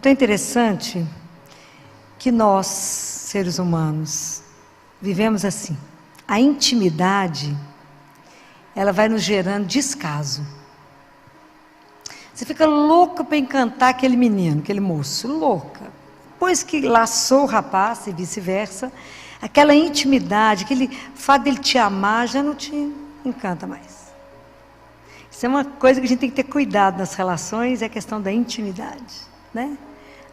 tão interessante que nós, seres humanos, vivemos assim. A intimidade, ela vai nos gerando descaso. Você fica louca para encantar aquele menino, aquele moço, louca. Depois que laçou o rapaz e vice-versa, aquela intimidade, aquele fato dele te amar, já não te encanta mais. Isso é uma coisa que a gente tem que ter cuidado nas relações, é a questão da intimidade, né?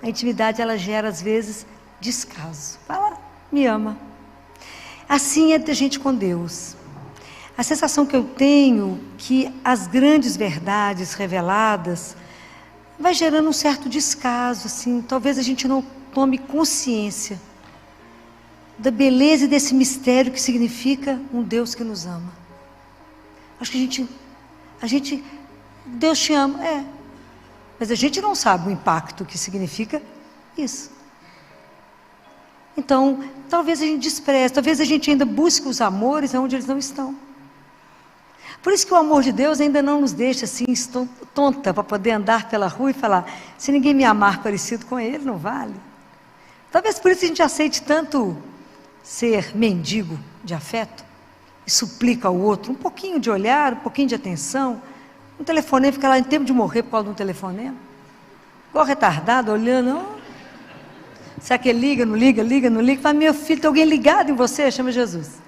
A intimidade, ela gera, às vezes, descaso. Fala, me ama. Assim é a gente com Deus. A sensação que eu tenho que as grandes verdades reveladas vai gerando um certo descaso, assim, talvez a gente não tome consciência da beleza desse mistério que significa um Deus que nos ama. Acho que Deus te ama, mas a gente não sabe o impacto que significa isso. Então, talvez a gente despreze, talvez a gente ainda busque os amores onde eles não estão. Por isso que o amor de Deus ainda não nos deixa assim, tonta, para poder andar pela rua e falar, se ninguém me amar parecido com ele, não vale. Talvez por isso a gente aceite tanto ser mendigo de afeto, e suplica ao outro um pouquinho de olhar, um pouquinho de atenção. Um telefonema, fica lá em tempo de morrer por causa de um telefonema. Igual retardado, olhando. Será que ele liga, não liga, liga, não liga? Fala, meu filho, tem alguém ligado em você? Chama Jesus.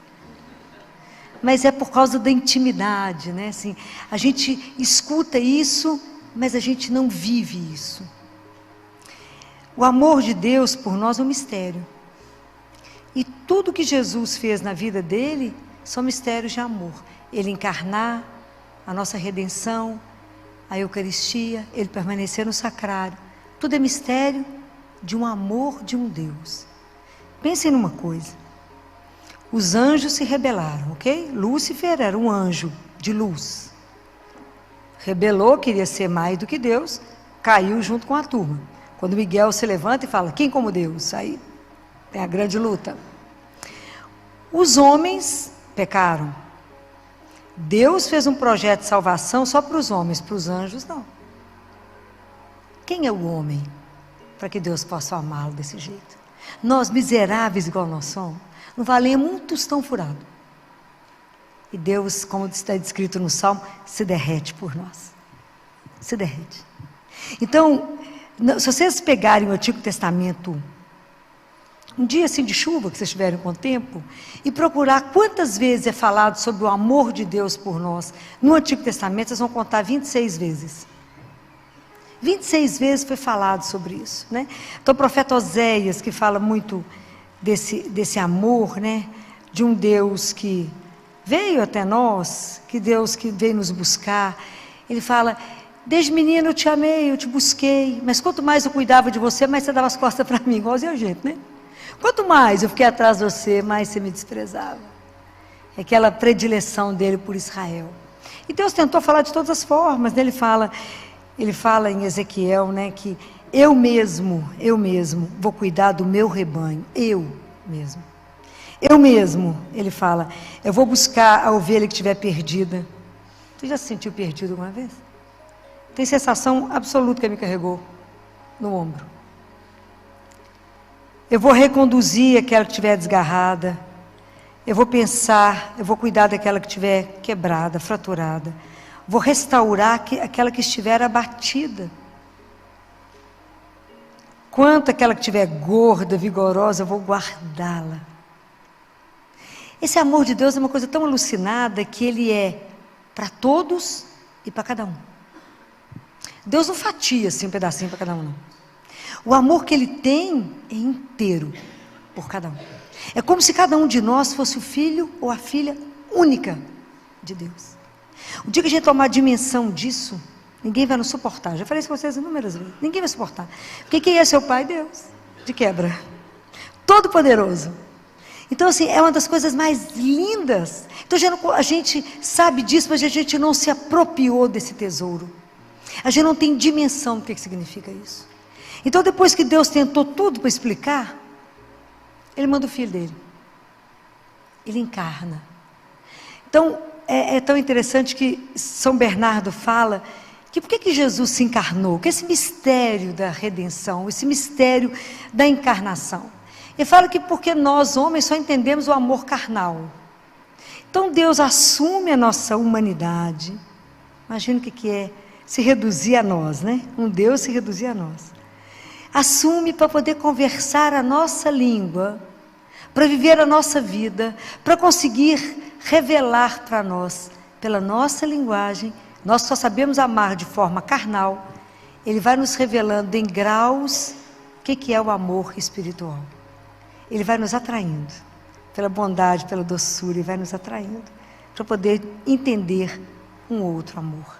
Mas é por causa da intimidade, né? Assim, a gente escuta isso, mas a gente não vive isso. O amor de Deus por nós é um mistério. E tudo que Jesus fez na vida dele são mistérios de amor. Ele encarnar, a nossa redenção, a Eucaristia, ele permanecer no sacrário. Tudo é mistério de um amor de um Deus. Pensem numa coisa. Os anjos se rebelaram, ok? Lúcifer era um anjo de luz. Rebelou, queria ser mais do que Deus, caiu junto com a turma. Quando Miguel se levanta e fala, quem como Deus? Aí tem a grande luta. Os homens pecaram. Deus fez um projeto de salvação só para os homens, para os anjos não. Quem é o homem para que Deus possa amá-lo desse jeito? Nós, miseráveis igual nós somos, não valemos um tostão furado. E Deus, como está descrito no Salmo, se derrete por nós. Se derrete. Então, se vocês pegarem o Antigo Testamento, um dia assim de chuva, que vocês tiverem com tempo, e procurar quantas vezes é falado sobre o amor de Deus por nós, no Antigo Testamento, vocês vão contar 26 vezes. 26 vezes foi falado sobre isso, né? Então o profeta Oséias, que fala muito desse amor, né? De um Deus que veio até nós, que Deus que veio nos buscar, ele fala, desde menino eu te amei, eu te busquei, mas quanto mais eu cuidava de você, mais você dava as costas para mim, igualzinho a gente, né? Quanto mais eu fiquei atrás de você, mais você me desprezava. É aquela predileção dele por Israel. E Deus tentou falar de todas as formas, né? Ele fala em Ezequiel, né, que eu mesmo vou cuidar do meu rebanho, eu mesmo, ele fala, eu vou buscar a ovelha que estiver perdida. Você já se sentiu perdido alguma vez? Tem sensação absoluta que me carregou no ombro. Eu vou reconduzir aquela que estiver desgarrada, eu vou pensar, eu vou cuidar daquela que estiver quebrada, fraturada, vou restaurar aquela que estiver abatida. Quanto aquela que estiver gorda, vigorosa, eu vou guardá-la. Esse amor de Deus é uma coisa tão alucinada que ele é para todos e para cada um. Deus não fatia assim um pedacinho para cada um, não. O amor que ele tem é inteiro por cada um. É como se cada um de nós fosse o filho ou a filha única de Deus. O dia que a gente tomar a dimensão disso, ninguém vai nos suportar. Já falei isso com vocês inúmeras vezes. Ninguém vai suportar. Porque quem é seu pai? Deus. De quebra. Todo poderoso. Então assim, é uma das coisas mais lindas. Então a gente sabe disso, mas a gente não se apropriou desse tesouro. A gente não tem dimensão do que significa isso. Então depois que Deus tentou tudo para explicar, ele manda o filho dele. Ele encarna. Então é tão interessante que São Bernardo fala por que Jesus se encarnou? Que esse mistério da redenção, esse mistério da encarnação. Ele fala que porque nós, homens, só entendemos o amor carnal. Então Deus assume a nossa humanidade. Imagina o que é se reduzir a nós, né? Um Deus se reduzir a nós. Assume para poder conversar a nossa língua, para viver a nossa vida, para conseguir revelar para nós, pela nossa linguagem. Nós só sabemos amar de forma carnal. Ele vai nos revelando em graus o que é o amor espiritual. Ele vai nos atraindo, pela bondade, pela doçura, ele vai nos atraindo, para poder entender um outro amor.